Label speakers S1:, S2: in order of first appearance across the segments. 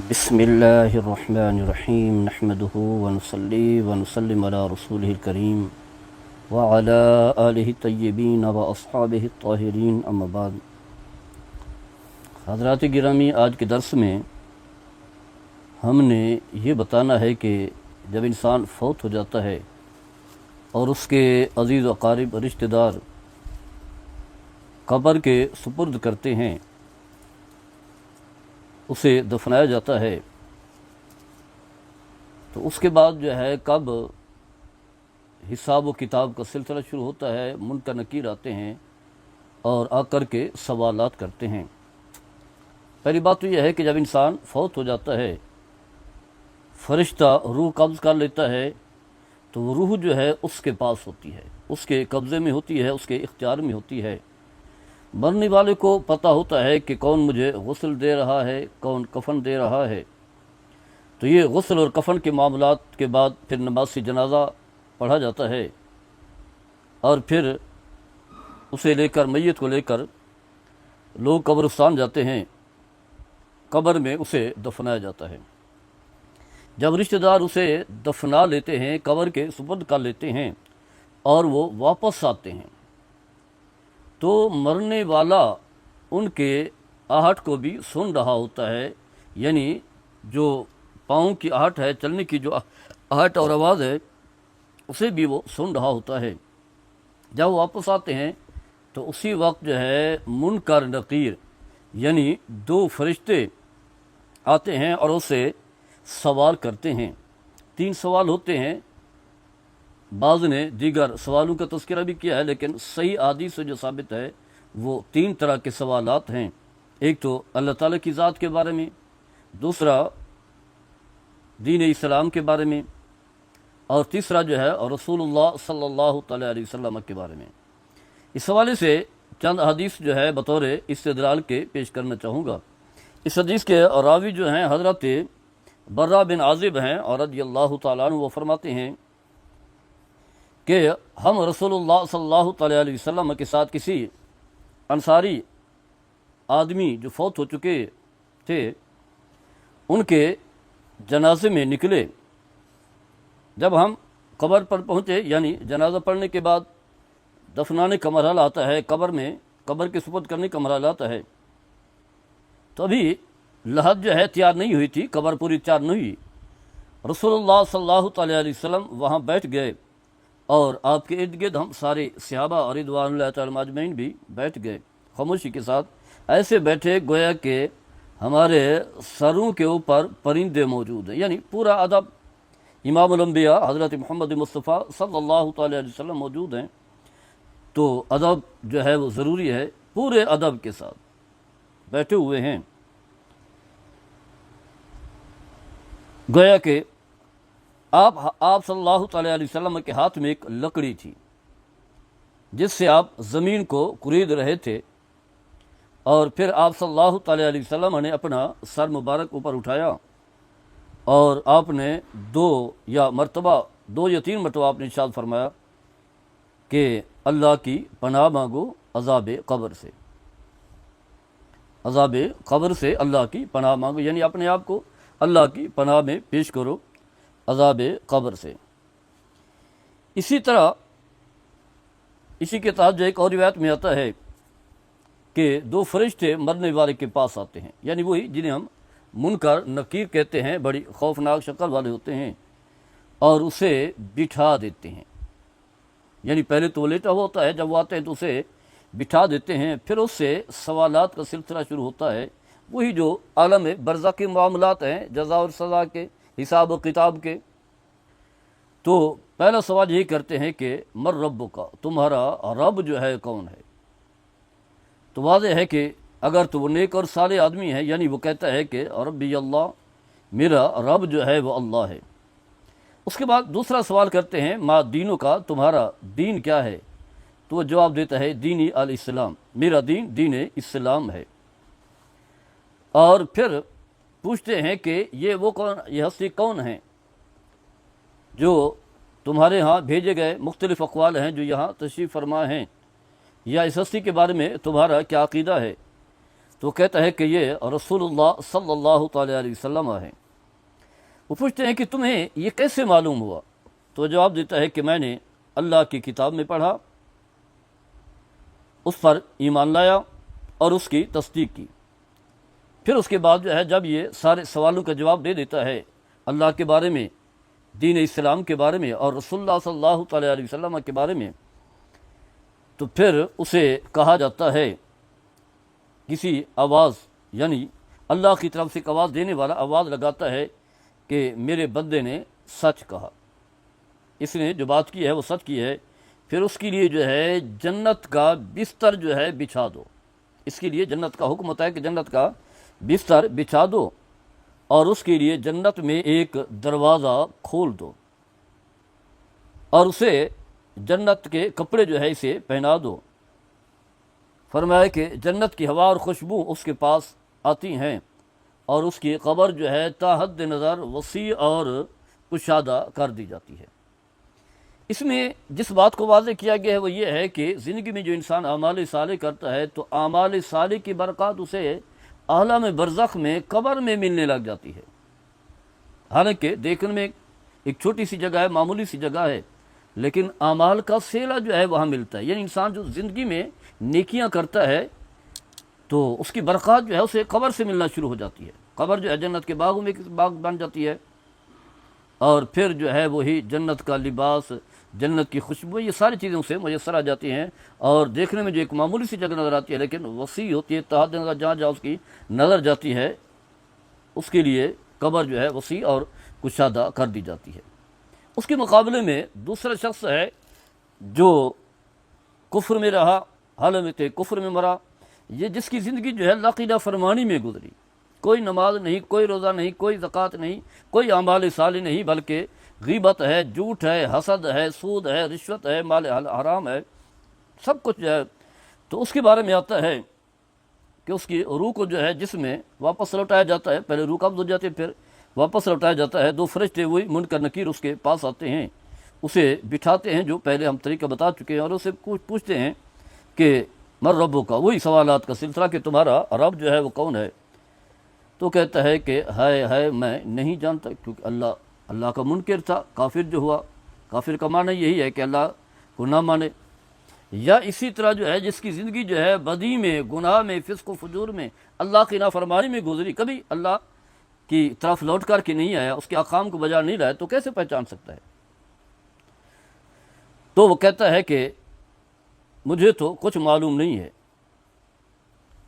S1: بسم اللہ الرحمن الرحیم نحمده ونصلی ونسلم علی رسولہ الکریم وعلی آلہ الطیبین واصحابہ الطاہرین اما بعد۔ حضرات گرامی، آج کے درس میں ہم نے یہ بتانا ہے کہ جب انسان فوت ہو جاتا ہے اور اس کے عزیز و اقارب رشتہ دار قبر کے سپرد کرتے ہیں، اسے دفنایا جاتا ہے، تو اس کے بعد جو ہے کب حساب و کتاب کا سلسلہ شروع ہوتا ہے۔ منکر نکیر آتے ہیں اور آ کر کے سوالات کرتے ہیں۔ پہلی بات تو یہ ہے کہ جب انسان فوت ہو جاتا ہے، فرشتہ روح قبض کر لیتا ہے، تو وہ روح جو ہے اس کے پاس ہوتی ہے، اس کے قبضے میں ہوتی ہے، اس کے اختیار میں ہوتی ہے۔ مرنے والے کو پتہ ہوتا ہے کہ کون مجھے غسل دے رہا ہے، کون کفن دے رہا ہے۔ تو یہ غسل اور کفن کے معاملات کے بعد پھر نماز جنازہ پڑھا جاتا ہے، اور پھر اسے لے کر، میت کو لے کر لوگ قبرستان جاتے ہیں، قبر میں اسے دفنایا جاتا ہے۔ جب رشتہ دار اسے دفنا لیتے ہیں، قبر کے سپرد کر لیتے ہیں اور وہ واپس آتے ہیں، تو مرنے والا ان کے آہٹ کو بھی سن رہا ہوتا ہے، یعنی جو پاؤں کی آہٹ ہے، چلنے کی جو آہٹ اور آواز ہے، اسے بھی وہ سن رہا ہوتا ہے۔ جب وہ واپس آتے ہیں تو اسی وقت جو ہے منکر نکیر یعنی دو فرشتے آتے ہیں اور اسے سوال کرتے ہیں۔ 3 سوال ہوتے ہیں، بعض نے دیگر سوالوں کا تذکرہ بھی کیا ہے، لیکن صحیح حدیث سے جو ثابت ہے وہ 3 طرح کے سوالات ہیں۔ ایک تو اللہ تعالیٰ کی ذات کے بارے میں، دوسرا دین اسلام کے بارے میں، اور تیسرا جو ہے رسول اللہ صلی اللہ تعالیٰ علیہ وسلم کے بارے میں۔ اس حوالے سے چند حدیث جو ہے بطور استدلال کے پیش کرنا چاہوں گا۔ اس حدیث کے راوی جو ہیں حضرت برہ بن عازب ہیں اور رضی اللہ تعالیٰ عنہ، وہ فرماتے ہیں کہ ہم رسول اللہ صلی اللہ تعالیٰ علیہ وسلم کے ساتھ کسی انصاری آدمی جو فوت ہو چکے تھے، ان کے جنازے میں نکلے۔ جب ہم قبر پر پہنچے، یعنی جنازہ پڑھنے کے بعد دفنانے کا مرحلہ آتا ہے، قبر کے سپرد کرنے کا مرحلہ آتا ہے، تو ابھی لحد جو ہے تیار نہیں ہوئی تھی، قبر پوری تیار نہیں ہوئی۔ رسول اللہ صلی اللہ تعالیٰ علیہ وسلم وہاں بیٹھ گئے، اور آپ کے ارد گرد ہم سارے صحابہ اور رضوان اللہ تعالیٰ اجمعین بھی بیٹھ گئے، خاموشی کے ساتھ ایسے بیٹھے گویا کہ ہمارے سروں کے اوپر پرندے موجود ہیں، یعنی پورا ادب۔ امام الانبیاء حضرت محمد مصطفیٰ صلی اللہ تعالیٰ علیہ وسلم موجود ہیں، تو ادب جو ہے وہ ضروری ہے، پورے ادب کے ساتھ بیٹھے ہوئے ہیں۔ گویا کہ آپ صلی اللہ تعالیٰ علیہ وسلم کے ہاتھ میں ایک لکڑی تھی جس سے آپ زمین کو کورید رہے تھے، اور پھر آپ صلی اللہ تعالیٰ علیہ وسلم نے اپنا سر مبارک اوپر اٹھایا اور آپ نے 2 یا 3 مرتبہ آپ نے ارشاد فرمایا کہ اللہ کی پناہ مانگو عذاب قبر سے، عذاب قبر سے اللہ کی پناہ مانگو، یعنی اپنے آپ کو اللہ کی پناہ میں پیش کرو عذاب قبر سے۔ اسی طرح اسی کے تحت جو ایک اور روایت میں آتا ہے کہ 2 فرشتے مرنے والے کے پاس آتے ہیں، یعنی وہی جنہیں ہم منکر نکیر کہتے ہیں، بڑی خوفناک شکل والے ہوتے ہیں، اور اسے بٹھا دیتے ہیں۔ یعنی پہلے تو وہ لیٹا ہوا ہوتا ہے، جب وہ آتے ہیں تو اسے بٹھا دیتے ہیں، پھر اس سے سوالات کا سلسلہ شروع ہوتا ہے، وہی جو عالم برزخ کے معاملات ہیں، جزا اور سزا کے، حساب و کتاب کے۔ تو پہلا سوال یہی کرتے ہیں کہ مر رب کا، تمہارا رب جو ہے کون ہے؟ تو واضح ہے کہ اگر تو وہ نیک اور صالح آدمی ہے، یعنی وہ کہتا ہے کہ ربی اللہ، میرا رب جو ہے وہ اللہ ہے۔ اس کے بعد دوسرا سوال کرتے ہیں ما دینوں کا، تمہارا دین کیا ہے؟ تو وہ جواب دیتا ہے دینی الاسلام، میرا دین دین اسلام ہے۔ اور پھر پوچھتے ہیں کہ یہ ہستی کون ہیں جو تمہارے ہاں بھیجے گئے؟ مختلف اقوال ہیں جو یہاں تشریف فرما ہیں، یا اس ہستی کے بارے میں تمہارا کیا عقیدہ ہے؟ تو کہتا ہے کہ یہ رسول اللہ صلی اللہ تعالی علیہ وسلم ہیں۔ وہ پوچھتے ہیں کہ تمہیں یہ کیسے معلوم ہوا؟ تو جواب دیتا ہے کہ میں نے اللہ کی کتاب میں پڑھا، اس پر ایمان لایا اور اس کی تصدیق کی۔ پھر اس کے بعد جو ہے جب یہ سارے سوالوں کا جواب دے دیتا ہے اللہ کے بارے میں، دین اسلام کے بارے میں اور رسول اللہ صلی اللہ تعالی علیہ وسلم کے بارے میں، تو پھر اسے کہا جاتا ہے کسی آواز، یعنی اللہ کی طرف سے ایک آواز دینے والا آواز لگاتا ہے کہ میرے بندے نے سچ کہا، اس نے جو بات کی ہے وہ سچ کی ہے۔ پھر اس کے لیے جو ہے جنت کا بستر جو ہے بچھا دو، اس کے لیے جنت کا حکم ہوتا ہے کہ جنت کا بستر بچھا دو اور اس کے لیے جنت میں ایک دروازہ کھول دو اور اسے جنت کے کپڑے جو ہے اسے پہنا دو۔ فرمایا کہ جنت کی ہوا اور خوشبو اس کے پاس آتی ہیں اور اس کی قبر جو ہے تا حد نظر وسیع اور کشادہ کر دی جاتی ہے۔ اس میں جس بات کو واضح کیا گیا ہے وہ یہ ہے کہ زندگی میں جو انسان اعمال صالح کرتا ہے تو اعمال صالح کی برکات اسے عالم برزخ میں قبر میں ملنے لگ جاتی ہے۔ حالانکہ دیکھنے میں ایک چھوٹی سی جگہ ہے، معمولی سی جگہ ہے، لیکن اعمال کا سیلہ جو ہے وہاں ملتا ہے۔ یعنی انسان جو زندگی میں نیکیاں کرتا ہے تو اس کی برکات جو ہے اسے قبر سے ملنا شروع ہو جاتی ہے۔ قبر جو ہے جنت کے باغوں میں ایک باغ بن جاتی ہے اور پھر جو ہے وہی جنت کا لباس، جنت کی خوشبو، یہ ساری چیزیں اسے میسر آ جاتی ہیں اور دیکھنے میں جو ایک معمولی سی جگہ نظر آتی ہے لیکن وسیع ہوتی ہے، تا حد نظر جہاں جہاں اس کی نظر جاتی ہے اس کے لیے قبر جو ہے وسیع اور کشادہ کر دی جاتی ہے۔ اس کے مقابلے میں دوسرا شخص ہے جو کفر میں رہا، حالت کفر میں مرا، یہ جس کی زندگی جو ہے لاقیدہ فرمانی میں گزری، کوئی نماز نہیں، کوئی روزہ نہیں، کوئی زکوٰۃ نہیں، کوئی اعمال صالح نہیں، بلکہ غیبت ہے، جھوٹ ہے، حسد ہے، سود ہے، رشوت ہے، مال حرام ہے، سب کچھ جو ہے۔ تو اس کے بارے میں آتا ہے کہ اس کی روح کو جو ہے جسم میں واپس لوٹایا جاتا ہے، پہلے روح قبض ہو جاتی ہے پھر واپس لوٹایا جاتا ہے۔ دو فرشتے وہی منکر نکیر اس کے پاس آتے ہیں، اسے بٹھاتے ہیں جو پہلے ہم طریقہ بتا چکے ہیں، اور اسے پوچھتے ہیں کہ مر ربو کا، وہی سوالات کا سلسلہ کہ تمہارا رب جو ہے وہ کون ہے؟ تو کہتا ہے کہ ہے میں نہیں جانتا، کیونکہ اللہ کا منکر تھا، کافر جو ہوا۔ کافر کا معنی یہی ہے کہ اللہ کو نہ مانے، یا اسی طرح جو ہے جس کی زندگی جو ہے بدی میں، گناہ میں، فسق و فجور میں، اللہ کی نافرمانی میں گزری، کبھی اللہ کی طرف لوٹ کر کے نہیں آیا، اس کے احکام کو بجا نہیں لایا، تو کیسے پہچان سکتا ہے؟ تو وہ کہتا ہے کہ مجھے تو کچھ معلوم نہیں ہے۔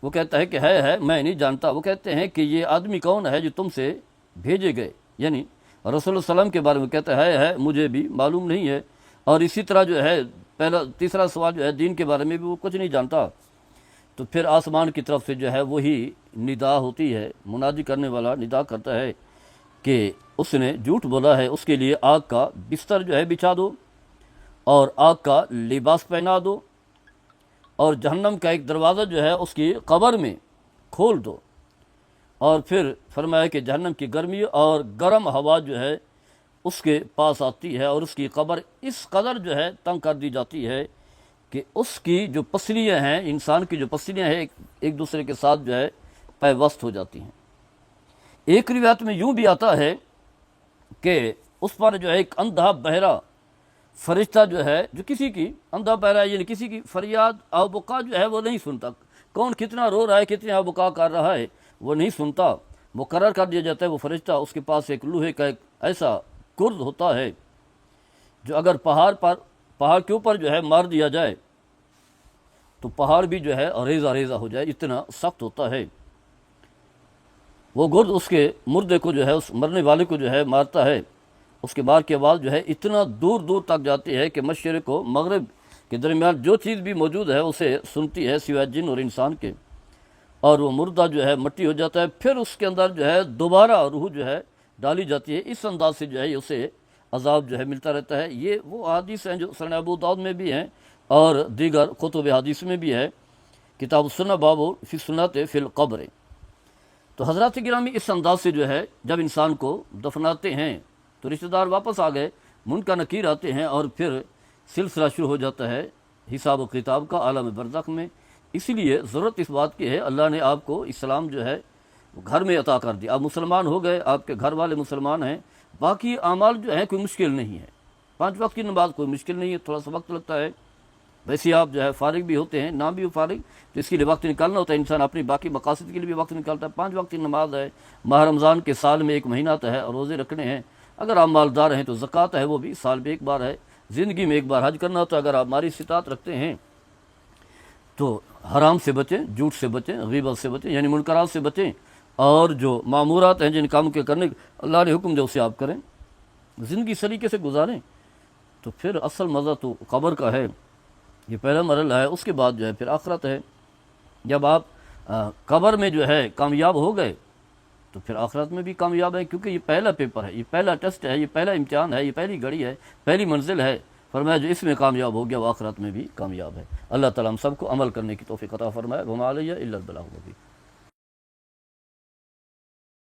S1: وہ کہتا ہے کہ ہے میں نہیں جانتا۔ وہ کہتے ہیں کہ یہ آدمی کون ہے جو تم سے بھیجے گئے، یعنی رسول اللہ علیہ وسلم کے بارے میں کہتا ہے مجھے بھی معلوم نہیں ہے۔ اور اسی طرح جو ہے تیسرا سوال جو ہے دین کے بارے میں بھی وہ کچھ نہیں جانتا۔ تو پھر آسمان کی طرف سے جو ہے وہی ندا ہوتی ہے، منادی کرنے والا ندا کرتا ہے کہ اس نے جھوٹ بولا ہے، اس کے لیے آگ کا بستر جو ہے بچھا دو اور آگ کا لباس پہنا دو اور جہنم کا ایک دروازہ جو ہے اس کی قبر میں کھول دو۔ اور پھر فرمایا کہ جہنم کی گرمی اور گرم ہوا جو ہے اس کے پاس آتی ہے اور اس کی قبر اس قدر جو ہے تنگ کر دی جاتی ہے کہ اس کی جو پسلیاں ہیں، انسان کی جو پسلیاں ہیں ایک دوسرے کے ساتھ جو ہے پیوست ہو جاتی ہیں۔ ایک روایت میں یوں بھی آتا ہے کہ اس پر جو ہے ایک اندھا بہرا فرشتہ جو ہے، جو کسی کی اندھا بہرا یعنی کسی کی فریاد آو بکا جو ہے وہ نہیں سنتا، کون کتنا رو رہا ہے، کتنا آو بکا کر رہا ہے وہ نہیں سنتا، مقرر کر دیا جاتا ہے وہ فرشتہ۔ اس کے پاس ایک لوہے کا ایک ایسا کرد ہوتا ہے جو اگر پہاڑ کے اوپر جو ہے مار دیا جائے تو پہاڑ بھی جو ہے ریزہ ریزہ ہو جائے، اتنا سخت ہوتا ہے۔ وہ گرد اس کے مردے کو جو ہے، اس مرنے والے کو جو ہے مارتا ہے، اس کے مار کے بعد جو ہے اتنا دور دور تک جاتی ہے کہ مشرق و مغرب کے درمیان جو چیز بھی موجود ہے اسے سنتی ہے سوائے جن اور انسان کے، اور وہ مردہ جو ہے مٹی ہو جاتا ہے۔ پھر اس کے اندر جو ہے دوبارہ روح جو ہے ڈالی جاتی ہے، اس انداز سے جو ہے اسے عذاب جو ہے ملتا رہتا ہے۔ یہ وہ احادیث ہیں جو سنن ابو داؤد میں بھی ہیں اور دیگر کتب حدیث میں بھی ہے، کتاب السنہ باب فی السنۃ فی القبر۔ تو حضرات گرامی اس انداز سے جو ہے جب انسان کو دفناتے ہیں تو رشتہ دار واپس آ گئے، منکر نکیر آتے ہیں اور پھر سلسلہ شروع ہو جاتا ہے حساب و کتاب کا عالم برزخ میں۔ اسی لیے ضرورت اس بات کی ہے، اللہ نے آپ کو اسلام جو ہے گھر میں عطا کر دیا، آپ مسلمان ہو گئے، آپ کے گھر والے مسلمان ہیں، باقی اعمال جو ہیں کوئی مشکل نہیں ہے، 5 وقت کی نماز کوئی مشکل نہیں ہے، تھوڑا سا وقت لگتا ہے، ویسے آپ جو ہے فارغ بھی ہوتے ہیں، نہ بھی فارغ تو اس کے لیے وقت نکالنا ہوتا ہے، انسان اپنی باقی مقاصد کے لیے بھی وقت نکالتا ہے۔ 5 وقت کی نماز ہے، ماہ رمضان کے سال میں 1 مہینہ آتا ہے اور روزے رکھنے ہیں، اگر آپ مالدار ہیں تو زکوٰۃ ہے وہ بھی سال میں 1 بار ہے، زندگی میں 1 بار حج کرنا ہوتا ہے، اگر آپ مالی استطاعت رکھتے ہیں تو حرام سے بچیں، جھوٹ سے بچیں، غیبت سے بچیں، یعنی منکرات سے بچیں، اور جو معمورات ہیں جن کام کے کرنے اللہ نے حکم دے اسے آپ کریں، زندگی سلیقے سے گزاریں، تو پھر اصل مزہ تو قبر کا ہے، یہ پہلا مرحلہ ہے، اس کے بعد جو ہے پھر آخرت ہے۔ جب آپ قبر میں جو ہے کامیاب ہو گئے تو پھر آخرت میں بھی کامیاب ہے، کیونکہ یہ پہلا پیپر ہے، یہ پہلا ٹیسٹ ہے، یہ پہلا امتحان ہے، یہ پہلی گھڑی ہے، پہلی منزل ہے، فرمایا جو اس میں کامیاب ہو گیا وہ آخرت میں بھی کامیاب ہے۔ اللہ تعالیٰ ہم سب کو عمل کرنے کی توفیق عطا فرمائے۔ وما علیہ الا البلاغ المبین۔